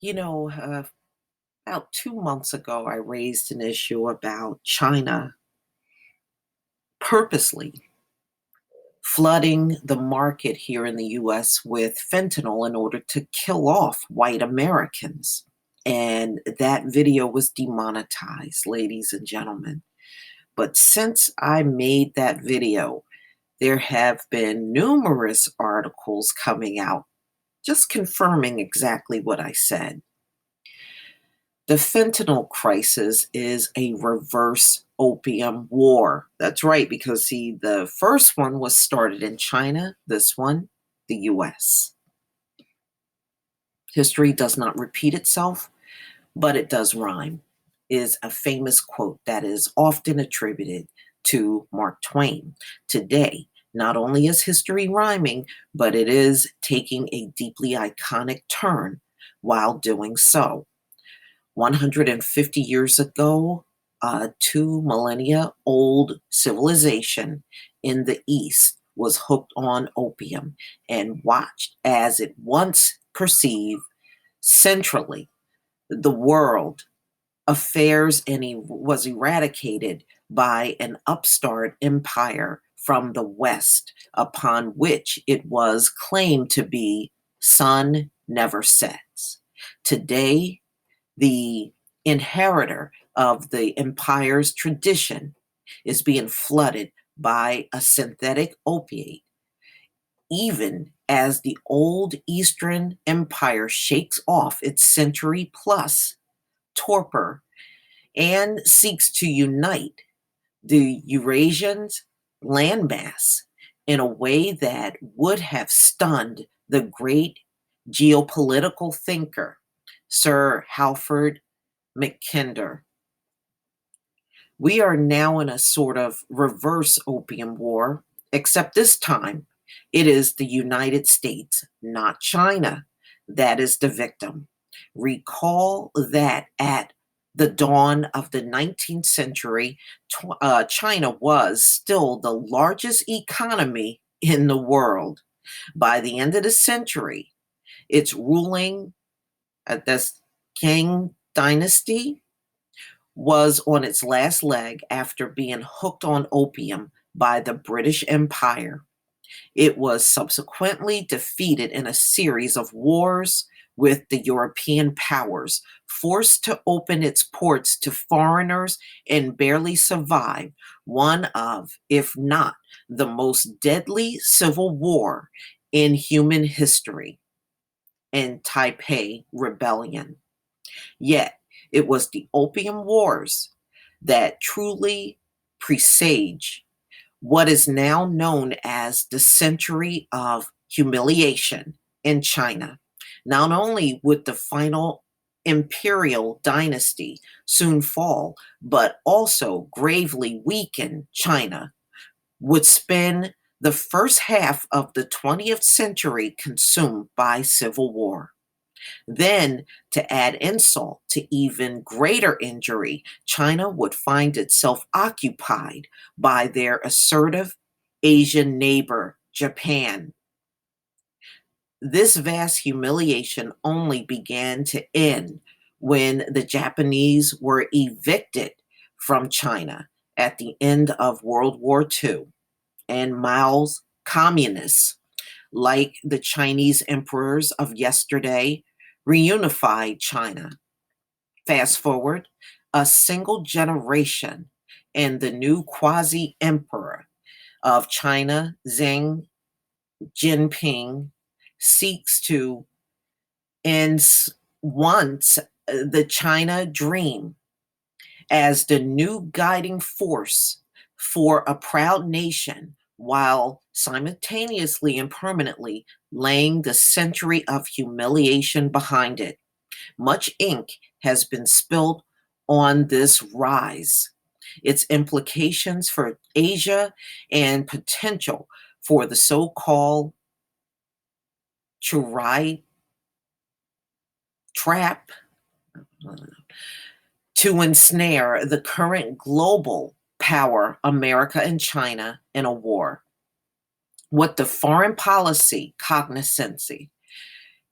You know, about 2 months ago, I raised an issue about China purposely flooding the market here in the US with fentanyl in order to kill off white Americans. And that video was demonetized, ladies and gentlemen. But since I made that video, there have been numerous articles coming out just confirming exactly what I said. The fentanyl crisis is a reverse opium war. That's right, because see, the first one was started in China, this one, the US. History does not repeat itself, but it does rhyme, is a famous quote that is often attributed to Mark Twain. Today, not only is history rhyming, but it is taking a deeply iconic turn while doing so. 150 years ago, 2 millennia old civilization in the East was hooked on opium and watched as it once perceived centrally the world affairs and was eradicated by an upstart empire from the West, upon which it was claimed to be sun never sets. Today, the inheritor of the empire's tradition is being flooded by a synthetic opiate, even as the old Eastern Empire shakes off its century plus torpor and seeks to unite the Eurasians landmass in a way that would have stunned the great geopolitical thinker, Sir Halford Mackinder. We are now in a sort of reverse opium war, except this time it is the United States, not China, that is the victim. Recall that at the dawn of the 19th century, China was still the largest economy in the world. By the end of the century, its ruling at this Qing dynasty was on its last leg after being hooked on opium by the British Empire. It was subsequently defeated in a series of wars with the European powers, forced to open its ports to foreigners, and barely survived one of, if not the most deadly civil war in human history, and Taipei Rebellion. Yet, it was the Opium Wars that truly presage what is now known as the century of humiliation in China. Not only would the final imperial dynasty soon fall, but also gravely weaken China, would spend the first half of the 20th century consumed by civil war. Then, to add insult to even greater injury, China would find itself occupied by their assertive Asian neighbor, Japan. This vast humiliation only began to end when the Japanese were evicted from China at the end of World War II, and Mao's communists, like the Chinese emperors of yesterday, reunified China. Fast forward a single generation, and the new quasi emperor of China, Xi Jinping, seeks to end once the China dream as the new guiding force for a proud nation, while simultaneously and permanently laying the century of humiliation behind it. Much ink has been spilled on this rise, its implications for Asia, and potential for the so called Churai trap to ensnare the current global power, America and China, in a war. What the foreign policy cognoscency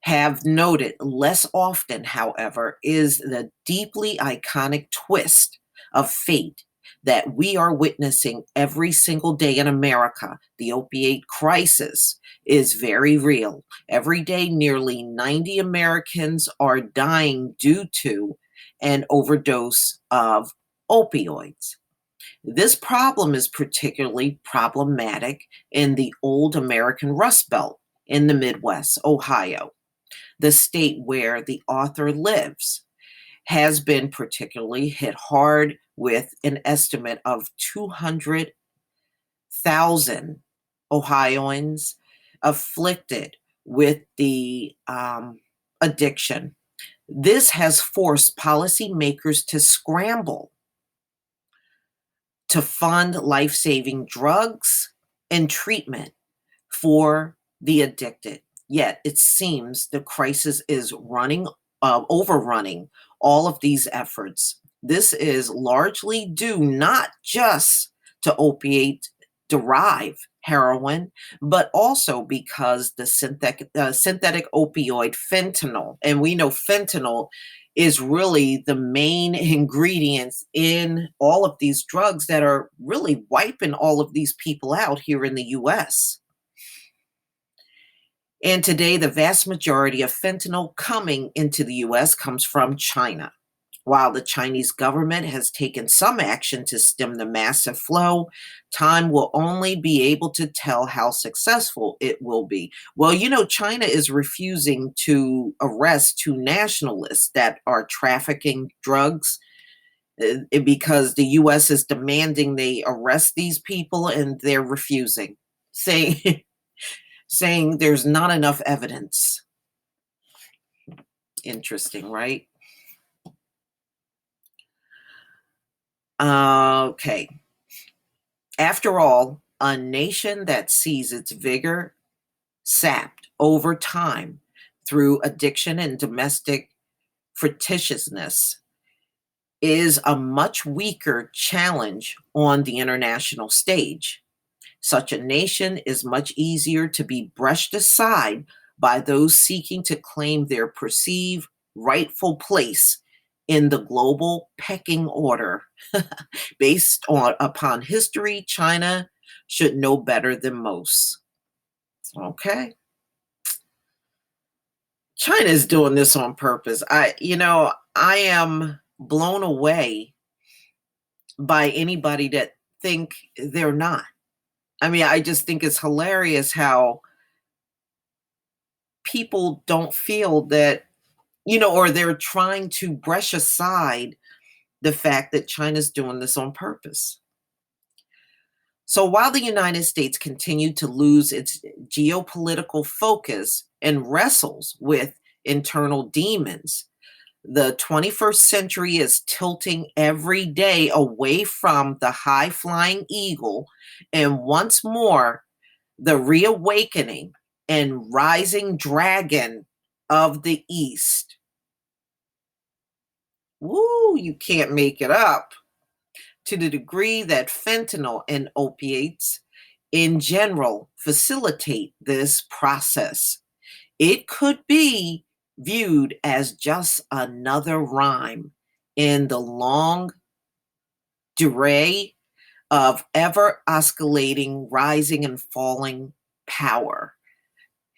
have noted less often, however, is the deeply iconic twist of fate that we are witnessing every single day in America. The opioid crisis is very real. Every day, nearly 90 Americans are dying due to an overdose of opioids. This problem is particularly problematic in the old American Rust Belt in the Midwest, Ohio, the state where the author lives, has been particularly hit hard with an estimate of 200,000 Ohioans afflicted with the addiction. This has forced policymakers to scramble to fund life saving drugs and treatment for the addicted. Yet it seems the crisis is overrunning all of these efforts. This is largely due not just to opiate derived heroin, but also because the synthetic opioid fentanyl, and we know fentanyl is really the main ingredients in all of these drugs that are really wiping all of these people out here in the US. And today, the vast majority of fentanyl coming into the US comes from China. While the Chinese government has taken some action to stem the massive flow, time will only be able to tell how successful it will be. Well, China is refusing to arrest two nationalists that are trafficking drugs because the US is demanding they arrest these people and they're refusing, saying saying there's not enough evidence. Interesting, right? Okay. After all, a nation that sees its vigor sapped over time through addiction and domestic fractiousness is a much weaker challenge on the international stage. Such a nation is much easier to be brushed aside by those seeking to claim their perceived rightful place in the global pecking order. Based upon history, China should know better than most. Okay. China is doing this on purpose. I am blown away by anybody that think they're not. I mean, I just think it's hilarious how people don't feel that, or they're trying to brush aside the fact that China's doing this on purpose. So while the United States continued to lose its geopolitical focus and wrestles with internal demons, the 21st century is tilting every day away from the high flying eagle and once more the reawakening and rising dragon of the East. Woo, you can't make it up. To the degree that fentanyl and opiates in general facilitate this process, it could be viewed as just another rhyme in the long durée of ever escalating, rising, and falling power.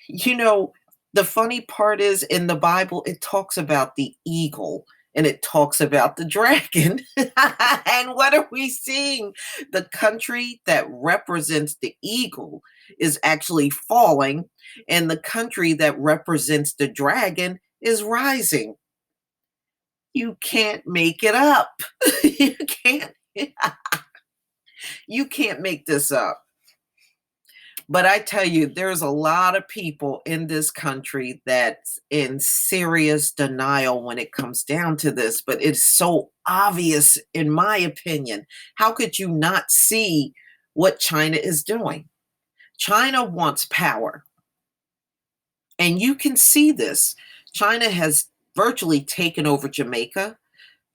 You know, the funny part is in the Bible, it talks about the eagle and it talks about the dragon. And what are we seeing? The country that represents the eagle is actually falling, and the country that represents the dragon is rising. You can't make it up. You can't you can't make this up. But I tell you, there's a lot of people in this country that's in serious denial when it comes down to this. But it's so obvious, in my opinion. How could you not see what China is doing? China wants power. And you can see this. China has virtually taken over Jamaica.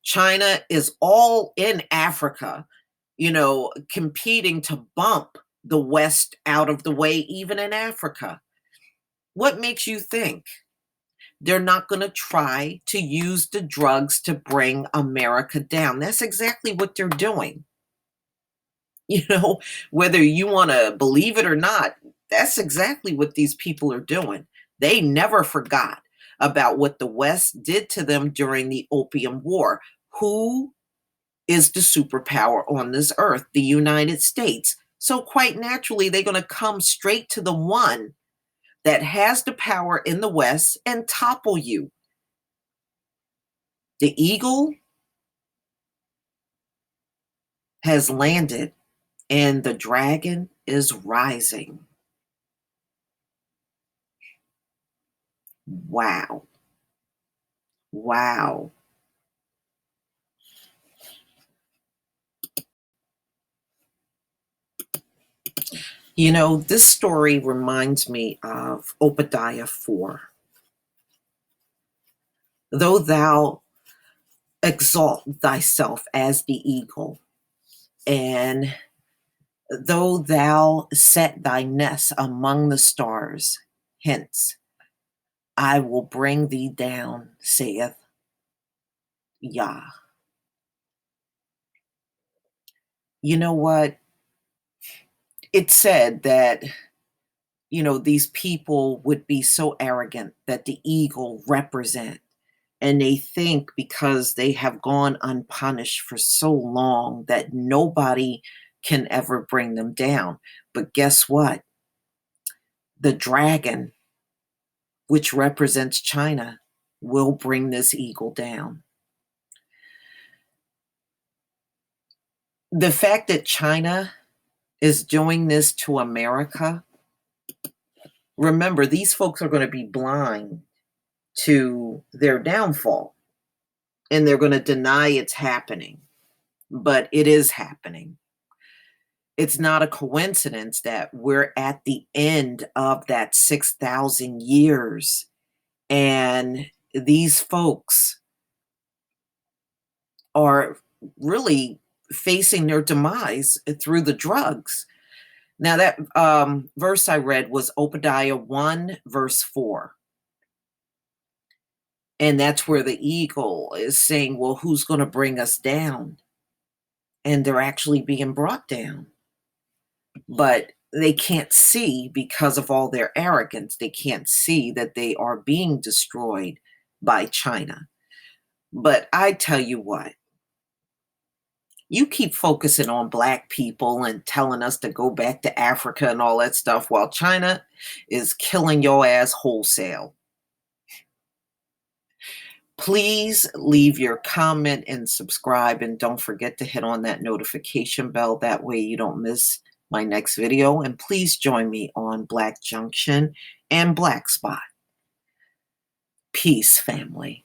China is all in Africa, competing to bump the West out of the way, even in Africa. What makes you think? They're not going to try to use the drugs to bring America down. That's exactly what they're doing. You know, whether you want to believe it or not, that's exactly what these people are doing. They never forgot about what the West did to them during the Opium War. Who is the superpower on this earth? The United States. So, quite naturally, they're going to come straight to the one that has the power in the West and topple you. The eagle has landed and the dragon is rising. Wow. Wow. You know, this story reminds me of Obadiah 4. Though thou exalt thyself as the eagle, and though thou set thy nest among the stars, hence I will bring thee down, saith Yah. You know what? It said that, these people would be so arrogant that the eagle represent, and they think because they have gone unpunished for so long that nobody can ever bring them down. But guess what? The dragon, which represents China, will bring this eagle down. The fact that China is doing this to America, remember, these folks are going to be blind to their downfall and they're going to deny it's happening, but it is happening. It's not a coincidence that we're at the end of that 6,000 years and these folks are really facing their demise through the drugs. Now, that verse I read was Obadiah 1, verse 4. And that's where the eagle is saying, well, who's going to bring us down? And they're actually being brought down. But they can't see because of all their arrogance. They can't see that they are being destroyed by China. But I tell you what, you keep focusing on Black people and telling us to go back to Africa and all that stuff while China is killing your ass wholesale. Please leave your comment and subscribe, and don't forget to hit on that notification bell. That way you don't miss my next video. And please join me on Black Junction and Black Spot. Peace, family.